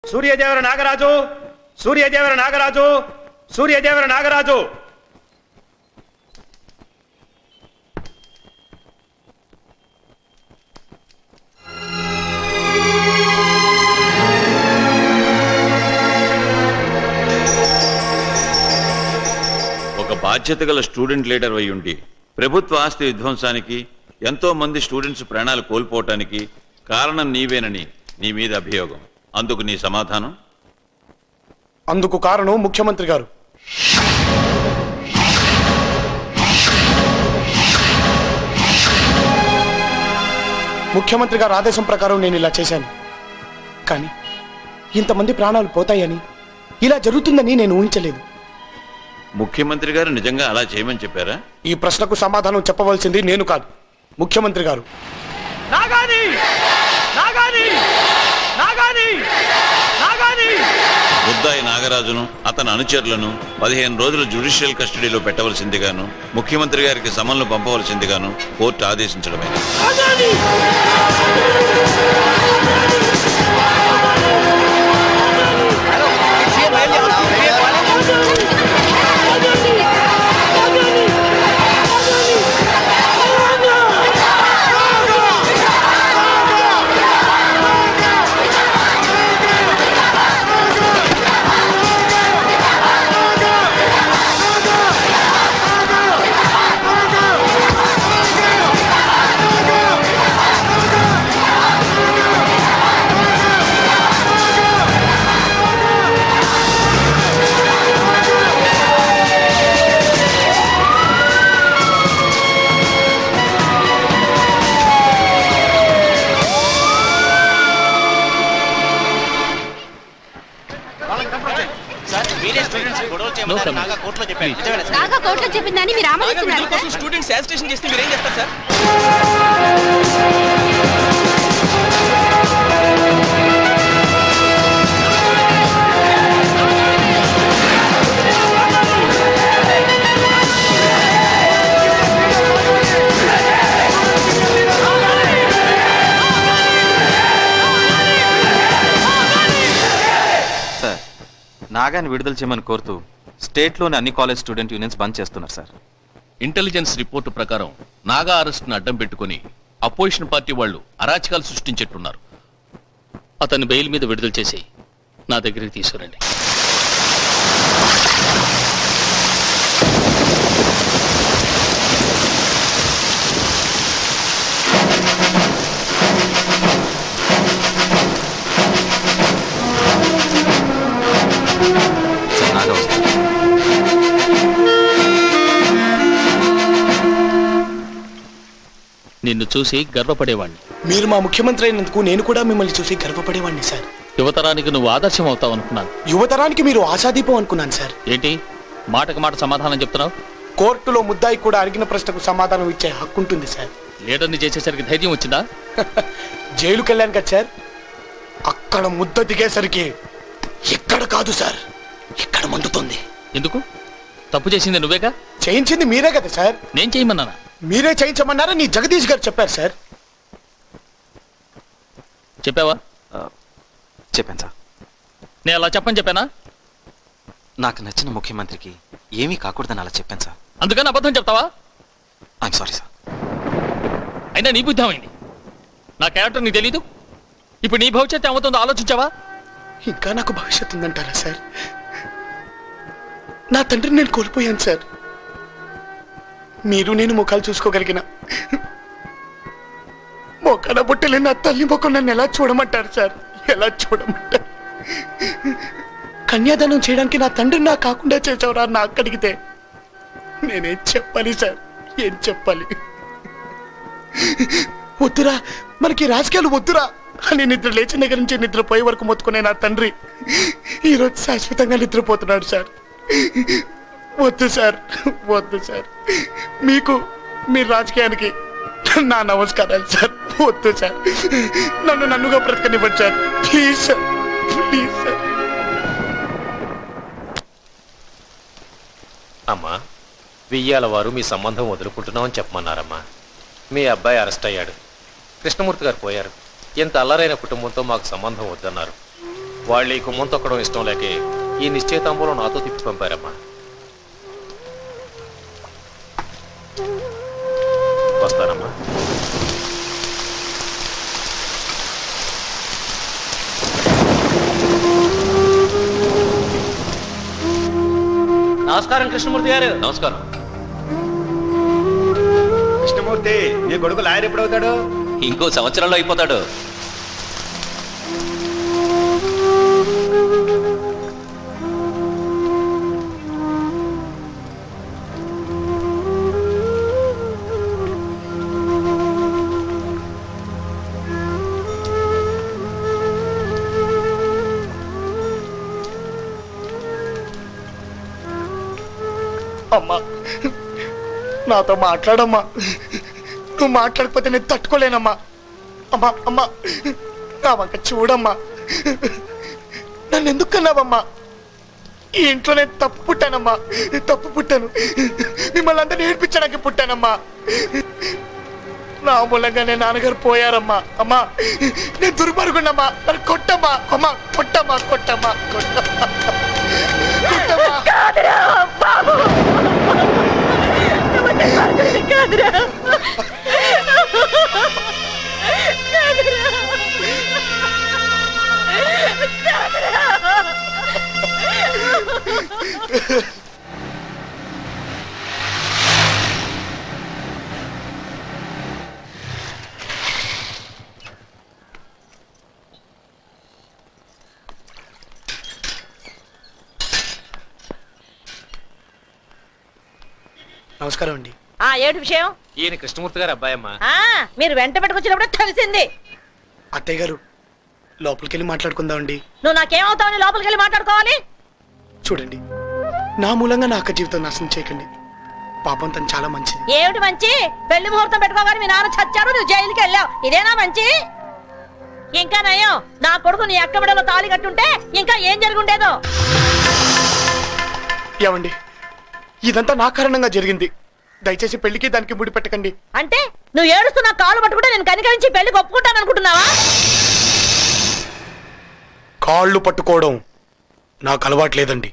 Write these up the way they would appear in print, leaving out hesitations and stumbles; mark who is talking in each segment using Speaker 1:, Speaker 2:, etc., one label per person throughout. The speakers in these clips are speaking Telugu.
Speaker 1: సూర్యదేవర నాగరాజు, సూర్యదేవర నాగరాజు, సూర్యదేవర నాగరాజు.
Speaker 2: ఒక బాధ్యత గల స్టూడెంట్ లీడర్ అయి ఉండి ప్రభుత్వ ఆస్తి విధ్వంసానికి ఎంతో మంది స్టూడెంట్స్ ప్రాణాలు కోల్పోవటానికి కారణం నీవేనని నీ మీద అభియోగం. అందుకు నీ సమాధానం?
Speaker 1: అందుకు కారణం ముఖ్యమంత్రి గారు. ముఖ్యమంత్రి గారు ఆదేశం ప్రకారం నేను ఇలా చేశాను. కానీ ఇంతమంది ప్రాణాలు పోతాయని, ఇలా జరుగుతుందని నేను ఊహించలేదు.
Speaker 2: ముఖ్యమంత్రి గారు నిజంగా అలా చేయమని చెప్పారా?
Speaker 1: ఈ ప్రశ్నకు సమాధానం చెప్పవలసింది నేను కాదు, ముఖ్యమంత్రి గారు. నాగాని నాగాని నాగాని నాగాని
Speaker 2: ముద్దాయి నాగరాజును అతని అనుచరులను 15 రోజులు జ్యుడిషియల్ కస్టడీలో పెట్టవలసిందిగాను ముఖ్యమంత్రి గారికి సమన్లు పంపవలసిందిగాను కోర్టు ఆదేశించడమైనది.
Speaker 3: నాగా కోర్టులో చెప్పిందని మీరు ఆమోదిస్తున్నారు సార్?
Speaker 4: స్టూడెంట్స్ యాజిటేషన్ చేస్తే మీరు ఏం చేస్తారు సార్?
Speaker 5: సార్, నాగాని విడుదల చేయమని కోరుతూ స్టేట్లోని అన్ని కాలేజ్ స్టూడెంట్ యూనియన్స్ బంద్ చేస్తున్నారు సార్.
Speaker 6: ఇంటెలిజెన్స్ రిపోర్టు ప్రకారం నాగా అరెస్ట్ను అడ్డం పెట్టుకుని అపోజిషన్ పార్టీ వాళ్ళు అరాచకాలు సృష్టించేట్టున్నారు. అతన్ని బెయిల్ మీద విడుదల చేసి నా దగ్గరికి తీసుకురండి. నిన్ను చూసి గర్వపడేవాణ్ణి.
Speaker 1: మీరు మా ముఖ్యమంత్రి అయినందుకు నేను కూడా మిమ్మల్ని చూసి గర్వపడేవాడిని సార్.
Speaker 6: యువతరానికి నువ్వు ఆదర్శం అవుతావు అనుకున్నాను.
Speaker 1: యువతరానికి మీరు ఆశాదీపం అనుకున్నాను సార్.
Speaker 6: ఏంటి మాటకు మాట సమాధానం చెప్తున్నావు?
Speaker 1: కోర్టులో ముద్దాయి కూడా అడిగిన ప్రశ్నకు సమాధానం ఇచ్చే హక్కు ఉంటుంది సార్.
Speaker 6: లీడర్ని చేసేసరికి ధైర్యం వచ్చిందా?
Speaker 1: జైలుకి వెళ్ళాను కదా సార్, అక్కడ ముద్ద దిగేసరికి ఎక్కడ కాదు సార్, ఇక్కడ మండుతుంది.
Speaker 6: ఎందుకు? తప్పు చేసింది నువ్వేగా?
Speaker 1: చేయించింది మీరే కదా సార్.
Speaker 6: నేను చేయమన్నానా?
Speaker 1: మీరే చేయించమన్నారా నీ జగదీష్ గారు చెప్పారు సార్.
Speaker 6: చెప్పావా?
Speaker 5: చెప్పాను సార్.
Speaker 6: నేను అలా చెప్పని చెప్పానా?
Speaker 5: నాకు నచ్చిన ముఖ్యమంత్రికి ఏమీ కాకూడదని అలా చెప్పాను సార్.
Speaker 6: అందుకని అబద్ధం చెప్తావా?
Speaker 5: I'm sorry sir.
Speaker 6: అయినా నీ బుద్ధి ఏమైంది? నా క్యారెక్టర్ నీకు తెలీదు? ఇప్పుడు నీ భవిష్యత్తు ఏమవుతుందో ఆలోచించావా?
Speaker 1: ఇంకా నాకు భవిష్యత్తు ఉందంటారా సార్? నా తండ్రిని నేను కోల్పోయాను సార్. మీరు నేను ముఖాలు చూసుకోగలిగిన మొక్కన బుట్టలే నా తల్లి ముఖం నన్ను ఎలా చూడమంటారు సార్? ఎలా చూడమంటారు? కన్యాదానం చేయడానికి నా తండ్రిని నా కాకుండా చేసేవరా నా అక్కడిగితే నేనేం చెప్పాలి సార్? ఏం చెప్పాలి? వద్దురా, మనకి రాజకీయాలు వద్దురా అని నిద్ర లేచిన దగ్గర నుంచి నిద్రపోయే వరకు మొత్తుకునే నా తండ్రి ఈరోజు శాశ్వతంగా నిద్రపోతున్నాడు సార్. వద్దు సార్, వద్దు సార్. మీకు మీ రాజకీయానికి నా నమస్కారాలు సార్. వద్దు సార్, నన్నుగా బ్రతకనివ్వండి sir. Please sir, please sir.
Speaker 7: అమ్మా, వెయ్యాల వారు మీ సంబంధం వదులుకుంటున్నామని చెప్పమన్నారమ్మా. మీ అబ్బాయి అరెస్ట్ అయ్యాడు, కృష్ణమూర్తి గారు పోయారు. ఇంత అల్లరైన కుటుంబంతో మాకు సంబంధం వద్దన్నారు. వాళ్ళు ఈ కుమ్మం తొక్కడం ఇష్టం లేకే ఈ నిశ్చయితాంబూలం నాతో తిప్పి పంపారమ్మా. వస్తానమ్మా.
Speaker 4: నమస్కారం కృష్ణమూర్తి గారు.
Speaker 5: నమస్కారం.
Speaker 1: కృష్ణమూర్తి నీ కొడుకు లాయర్ ఎప్పుడవుతాడు?
Speaker 5: ఇంకో సంవత్సరంలో అయిపోతాడు.
Speaker 1: అమ్మా నాతో మాట్లాడమ్మా. నువ్వు మాట్లాడకపోతే నేను తట్టుకోలేనమ్మా. అమ్మా అమ్మా నా వంక చూడమ్మా. నన్ను ఎందుకు కన్నావమ్మా? ఈ ఇంట్లో నేను తప్పు పుట్టానమ్మా. తప్పు పుట్టాను. మిమ్మల్ని అందరినీ ఏడ్పించడానికి పుట్టానమ్మా. నా మూలంగానే నాన్నగారు పోయారమ్మా. అమ్మా నేను దుర్మార్గుండమ్మా. మరి కొట్టమ్మా. అమ్మా కొట్టమ్మా కొట్టమ్మా కొట్టమ్మా కొట్టమ్మా. నమస్కారం అండి.
Speaker 8: ఏడు విషయం?
Speaker 7: ఈయన కృష్ణమూర్తి గారు అబ్బాయి అమ్మా.
Speaker 8: మీరు వెంట పెట్టుకొచ్చినప్పుడు తెలిసింది.
Speaker 1: అత్తయ్య గారు లోపలికి వెళ్ళి మాట్లాడుకుందామండి.
Speaker 8: నువ్వు నాకేమవుతావని లోపలికి వెళ్ళి మాట్లాడుకోవాలి?
Speaker 1: చూడండి నా మూలంగా నా అక్క జీవితం నాశనం చేయకండి. పాపం తను చాలా మంచిది.
Speaker 8: ఏమిటి మంచి? పెళ్లి ముహూర్తం పెట్టుకోగానే మీ నాన్న చచ్చారు, నువ్వు జైలుకి వెళ్ళావు. ఇదేనా మంచి? ఇంకా నయం నా కొడుకు నీ అక్క బిడ్డలో తాళి కట్టుంటే ఇంకా ఏం జరుగుండేదో.
Speaker 1: ఏమండి ఇదంతా నా కారణంగా జరిగింది. దయచేసి పెళ్లికి దానికి ముడి పెట్టకండి.
Speaker 8: అంటే నువ్వు ఏడుస్తున్నా కాలు పట్టుకుంటే నేను కనికరించి పెళ్లికి ఒప్పుకుంటాను అనుకుంటున్నావా?
Speaker 1: కాళ్ళు పట్టుకోవడం నాకు అలవాట్లేదండి.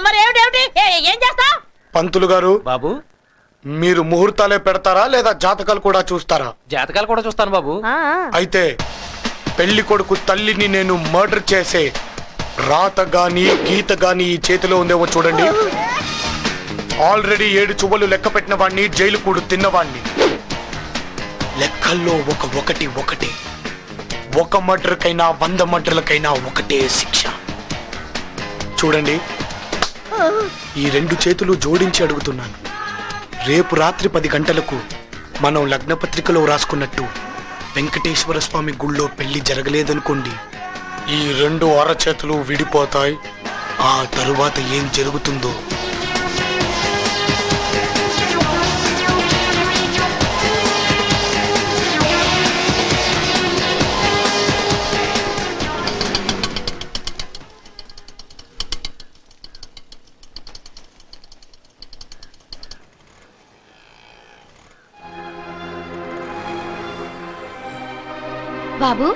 Speaker 8: మరి ఏమిటి ఏం చేస్తా?
Speaker 1: పంతులు గారు
Speaker 7: బాబు,
Speaker 1: మీరు ముహూర్తాలే పెడతారా లేదా జాతకాలు కూడా చూస్తారా?
Speaker 7: జాతకాలు కూడా చూస్తాను బాబు.
Speaker 1: అయితే పెళ్లి కొడుకు తల్లిని నేను మర్డర్ చేసే రాత గాని గీత గాని ఈ చేతిలో ఉందేమో చూడండి. ఆల్రెడీ 7 చువ్వలు లెక్క పెట్టిన వాడిని, జైలు కూడు తిన్నవాణ్ణి. లెక్కల్లో ఒకటి ఒక మర్డర్కైనా 100 మర్డర్లకైనా ఒకటే శిక్ష. చూడండి ఈ 2 చేతులు జోడించి అడుగుతున్నాను. రేపు రాత్రి 10 గంటలకు మనం లగ్నపత్రికలో రాసుకున్నట్టు వెంకటేశ్వర స్వామి గుళ్ళో పెళ్లి జరగలేదనుకోండి, ఈ 2 అరచేతులు విడిపోతాయి. ఆ తరువాత ఏం జరుగుతుందో
Speaker 3: బాబు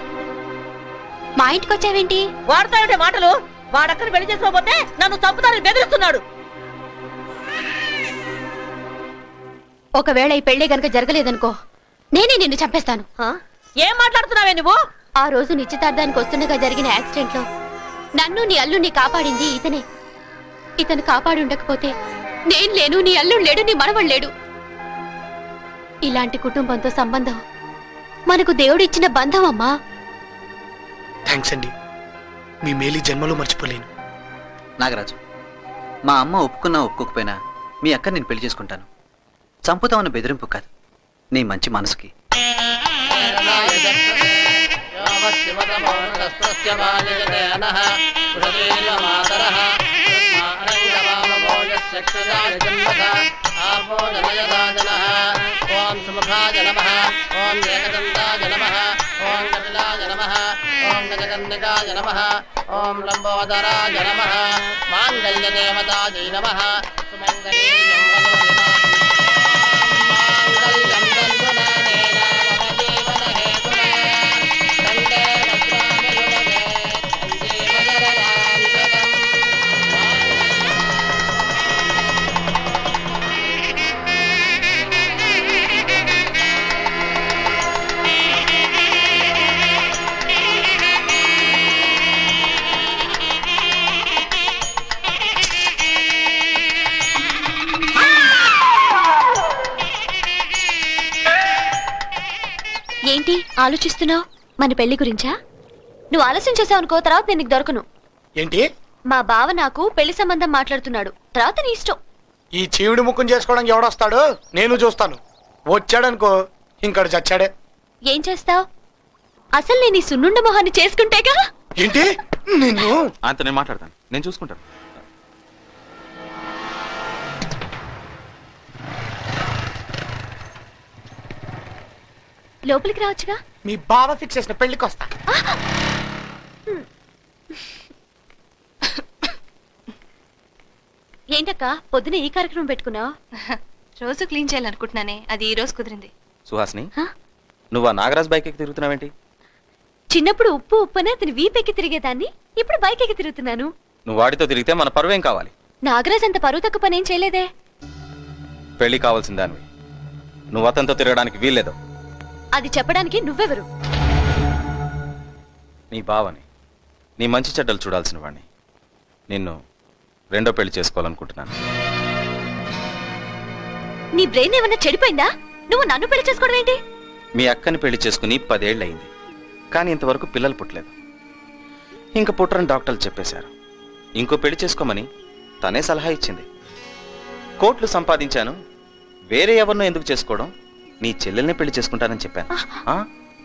Speaker 3: మా ఇంటికి వచ్చావేంటి?
Speaker 8: వాడుతా మాటలు. వాడక్కని పెళ్లి చేసుకోకపోతే నన్ను చంపుతారని బెదిరిస్తున్నాడు.
Speaker 3: ఒకవేళ ఈ పెళ్లి గనక జరగలేదనుకో నేనే నిన్ను చంపేస్తాను.
Speaker 8: ఏం మాట్లాడుతున్నావే నువ్వు?
Speaker 3: ఆ రోజు నిశ్చితార్థానికి వస్తుండగా జరిగిన యాక్సిడెంట్ లో నన్ను నీ అల్లుడిని కాపాడింది ఇతనే. ఇతను కాపాడి ఉండకపోతే నేను లేను, నీ అల్లుడు లేడు, నీ మనవడు లేడు. ఇలాంటి కుటుంబంతో సంబంధం మనకు దేవుడు ఇచ్చిన బంధం అమ్మా.
Speaker 1: థ్యాంక్స్ అండి. మీ మేలు జన్మలో మర్చిపోలేను.
Speaker 9: నాగరాజు, మా అమ్మ ఒప్పుకున్నా ఒప్పుకోకపోయినా మీ అక్క నేను పెళ్లి చేసుకుంటాను. చంపుతామన్న బెదిరింపు కాదు, నీ మంచి మనసుకి.
Speaker 4: ఓం సుముఖాయ నమః, ఓం ఏకదంతాయ నమః, ఓం కపిలాయ నమః, ఓం గజకర్ణికాయ నమః, ఓం లంబోదరాయ నమః, మాంగళ్యదేవతాయై నమః. సుమంగళీయం మాంగళ్యం దంతునానేన మమ జీవన హేతునా కంటే వజ్రామి యుగమే సంజీవన
Speaker 3: ఆలోచిస్తున్నావు మన పెళ్లి గురించా? నువ్వు ఆలస్యం చేసావు అనుకో, తర్వాత నేను నీకు దొరకను.
Speaker 1: ఏంటి?
Speaker 3: మా బావ నాకు పెళ్లి సంబంధం మాట్లాడుతున్నాడు, తర్వాత నీ ఇష్టం.
Speaker 1: ఈ చీవుడి ముఖం చేసుకోవడానికి ఎవడొస్తాడు? నేను చూస్తాను. వచ్చాడనుకో ఇంకడు చచ్చాడే.
Speaker 3: ఏం చేస్తావు? అసలు నేను ఈ సున్నుండ మొహాన్ని చేసుకుంటేగా.
Speaker 1: ఏంటి? నిన్ను
Speaker 5: అంత నేను మాట్లాడతాను, నేను చూసుకుంటాను.
Speaker 3: లోపలికి రావచ్చుగా.
Speaker 1: మీ బావ ఫిక్స్ చేసిన పెళ్లికి వస్తా.
Speaker 3: ఏంటక్క పొద్దున ఈ కార్యక్రమం పెట్టుకున్నావు?
Speaker 10: రోజు క్లీన్ చేయాలనుకుంటున్నానే, అది ఈ రోజు కుదిరింది.
Speaker 5: సుహాస్ని, నువ్వు ఆ నాగరాజ్ బైక్ ఎక్కి తిరుగుతున్నావేంటి?
Speaker 3: చిన్నప్పుడు ఉప్పు ఉప్పనే అతని వీపెక్కి తిరిగేదాన్ని, ఇప్పుడు బైక్ ఎక్కి తిరుగుతున్నాను.
Speaker 5: నువ్వు వాడితో తిరిగితే మన పరువేం కావాలి?
Speaker 3: నాగరాజ్ అంత పరువు తక్కువ పనేం చేయలేదే.
Speaker 5: పెళ్లి కావాల్సిన దానివి, నువ్వు అతనితో తిరగడానికి వీల్లేదు.
Speaker 3: అది చెప్పడానికి నువ్వెవరు?
Speaker 5: నీ బావని, నీ మంచి చెడ్డలు చూడాల్సిన వాడిని. నిన్ను రెండో పెళ్లి చేసుకోవాలనుకుంటున్నాను.
Speaker 3: నీ బ్రెయిన్ ఏమన్నా చెడిపోయిందా? నువ్వు నన్ను పెళ్లి చేసుకోవడం ఏంటి?
Speaker 5: మీ అక్కని పెళ్లి చేసుకుని 10 ఏళ్ళు అయింది, కానీ ఇంతవరకు పిల్లలు పుట్టలేదు. ఇంక పుట్టరని డాక్టర్లు చెప్పేశారు. ఇంకో పెళ్లి చేసుకోమని తనే సలహా ఇచ్చింది. కోట్లు సంపాదించాను, వేరే ఎవరినో ఎందుకు చేసుకోవడం, నీ చెల్లెల్ని పెళ్లి చేసుకుంటానని చెప్పాను.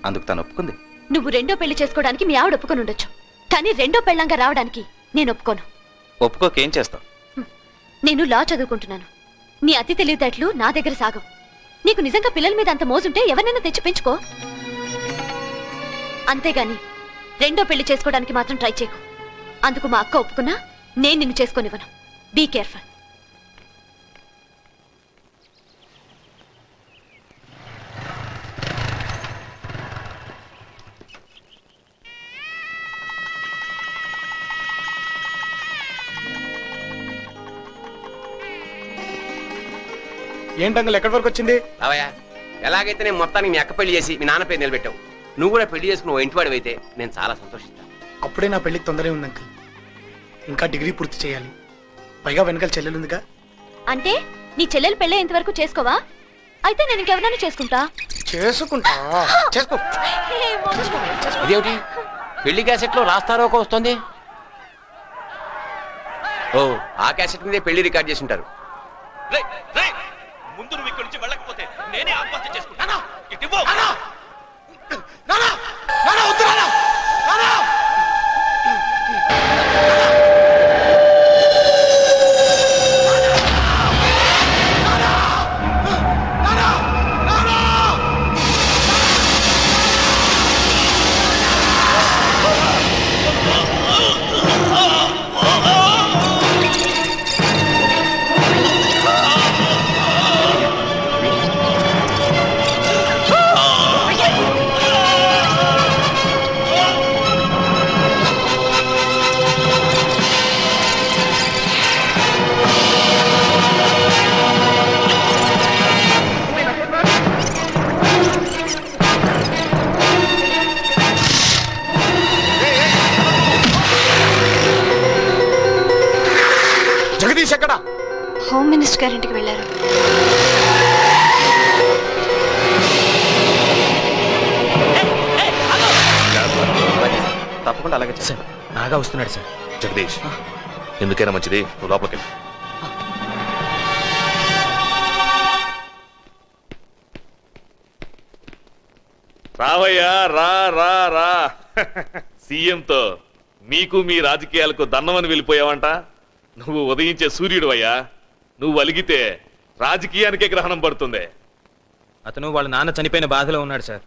Speaker 5: అందుకు తను ఒప్పుకుంది.
Speaker 3: నువ్వు రెండో పెళ్లి చేసుకోవడానికి మీ ఆవిడ ఒప్పుకొని ఉండొచ్చు, కానీ రెండో పెళ్ళంగా రావడానికి నేను ఒప్పుకోను.
Speaker 5: ఒప్పుకోకేం చేస్తావు?
Speaker 3: నేను లా చదువుకుంటున్నాను. నీ అతి తెలివితేటలు నా దగ్గర సాగవు. నీకు నిజంగా పిల్లల మీద అంత మోజుంటే ఎవరినైనా తెచ్చి పెంచుకో. అంతేగాని రెండో పెళ్లి చేసుకోవడానికి మాత్రం ట్రై చేయకు. అందుకు మా అక్క ఒప్పుకున్నా నేను నిన్ను చేసుకోనివ్వను. Be careful.
Speaker 1: ఏంటంగల్ ఎక్కడి వరకు వచ్చింది?
Speaker 11: అవయ్యా, ఎలాగైతే నేను మొత్తానికి మీ అక్క పెళ్లి చేసి మీ నాన్న పేరు నిలబెట్టావు, నువ్వు కూడా పెళ్లి చేసుకుని ఓ ఇంటివాడు అయితే నేను చాలా సంతోషిస్తాను.
Speaker 1: అప్పుడే నా పెళ్లికి తొందరగా ఉంది అంకుల్. ఇంకా డిగ్రీ పూర్తి చేయాలి. పైగా వెనకాల చెల్లెలుందిగా.
Speaker 3: అంటే నీ చెల్లెలు పెళ్ళి ఇంతవరకు చేసుకోవా? అయితే నేను ఇంకెవరైనా చేసుకుంటా.
Speaker 1: చేసుకుంటా? చేసుకో.
Speaker 11: ఇదేమిటి పెళ్లి క్యాసెట్ లో రాస్తారో ఒక వస్తుంది? ఓ, ఆ క్యాసెట్ మీదే పెళ్లి రికార్డ్ చేసి ఉంటారు.
Speaker 6: ముందు నువ్వు ఇక్కడి నుంచి వెళ్ళకపోతే నేనే ఆత్మహత్య చేసుకుంటాను.
Speaker 1: జగదీష్ ఎక్కడా?
Speaker 10: హోమ్ మినిస్టర్ గారింటికి వెళ్ళారు.
Speaker 5: తప్పకుండా అలాగే చేస్తాను.
Speaker 1: నాగా వస్తున్నాడు సార్.
Speaker 6: జగదీష్, ఎందుకైనా మంచిది నువ్వు లోపలికి వెళ్ళు.
Speaker 12: రావయ్యా, రా రా రా. సీఎంతో మీకు మీ రాజకీయాలకు దన్నమని వెళ్ళిపోయావంట. నువ్వు ఉదయించే సూర్యుడు అయ్యా. నువ్వు అలిగితే రాజకీయానికే గ్రహణం పడుతుంది.
Speaker 13: అతను వాళ్ళ నాన్న చనిపోయిన బాధలో ఉన్నాడు సార్.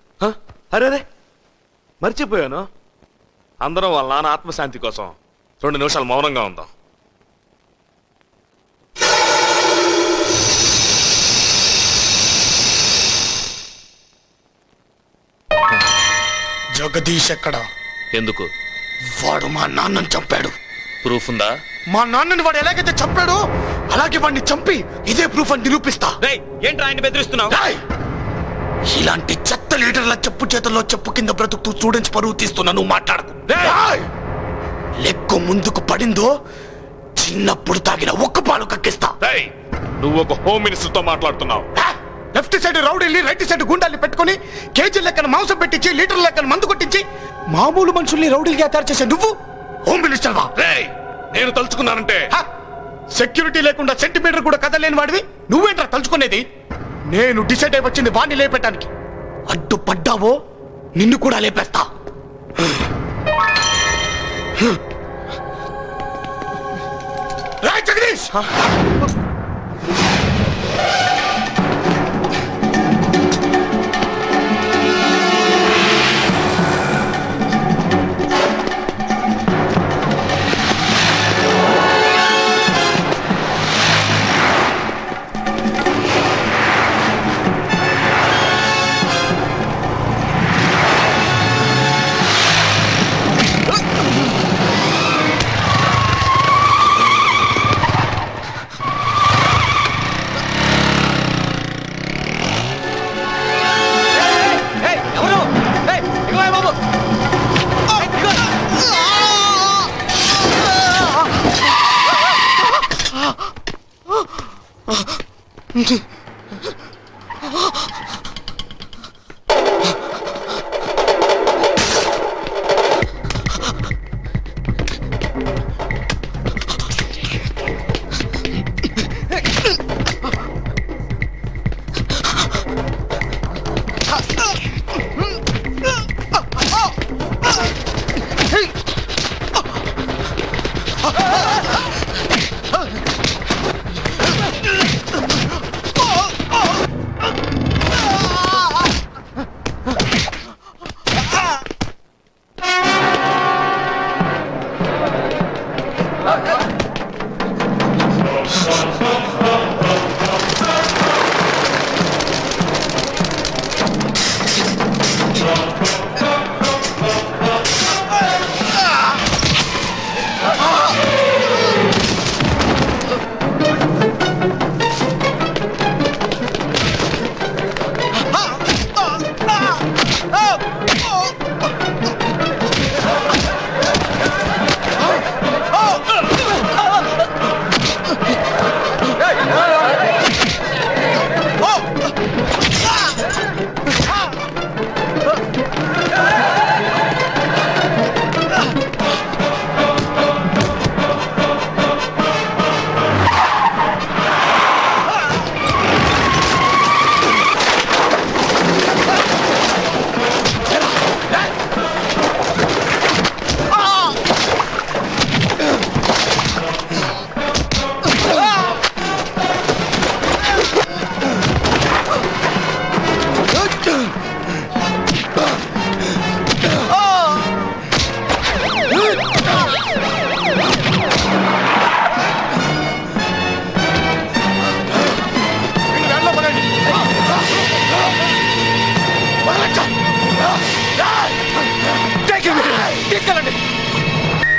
Speaker 12: అరే మర్చిపోయాను. అందరం వాళ్ళ నాన్న ఆత్మశాంతి కోసం 2 నిమిషాలు మౌనంగా ఉందాం.
Speaker 1: జగదీష్ ఎక్కడా?
Speaker 12: ఎందుకు?
Speaker 1: వాడు మా నాన్నని చంపాడు.
Speaker 12: ప్రూఫ్ ఉందా?
Speaker 1: మా నాన్నని వాడు ఎలాగైతే చంపాడో అలాగే వాడిని చంపి ఇదే ప్రూఫ్ అని నిరూపిస్తా.
Speaker 13: ఏంట్రా ఆయన బెదిరిస్తున్నావు?
Speaker 1: ఇలాంటి చెత్త లీడర్ల చెప్పు చేతుల్లో చెప్పు కింద బ్రతుకుతూ స్టూడెంట్స్ పరువు తీస్తున్నా. నువ్వు మాట్లాడకు. లెక్కు ముందుకు పడిందో చిన్నప్పుడు తాగిన ఒక్క పాలు కక్కిస్తా.
Speaker 12: నువ్వు ఒక హోమ్ మినిస్టర్ తో మాట్లాడుతున్నావు.
Speaker 1: లెఫ్ట్ సైడ్ రౌడీల్ని రైట్ సైడ్ గుండాల్ని పెట్టుకుని కేజీ లెక్కన మాంసం పెట్టించి లీటర్ లెక్కన మందు కొట్టించి మామూలు మనుషుల్ని రౌడీలుగా తయారు చేసే నువ్వు హోమ్ మినిస్టర్ వా?
Speaker 12: నేను తలుచుకున్నానంటే
Speaker 1: సెక్యూరిటీ లేకుండా సెంటీమీటర్ కూడా కదలేని వాడివి నువ్వేంట్రా తలుచుకునేది? నేను డిసైడ్ అయి వచ్చింది వాణ్ణి లేపెట్టడానికి. అడ్డుపడ్డావో నిన్ను కూడా లేపేస్తా. రాయ్ జగదీష్,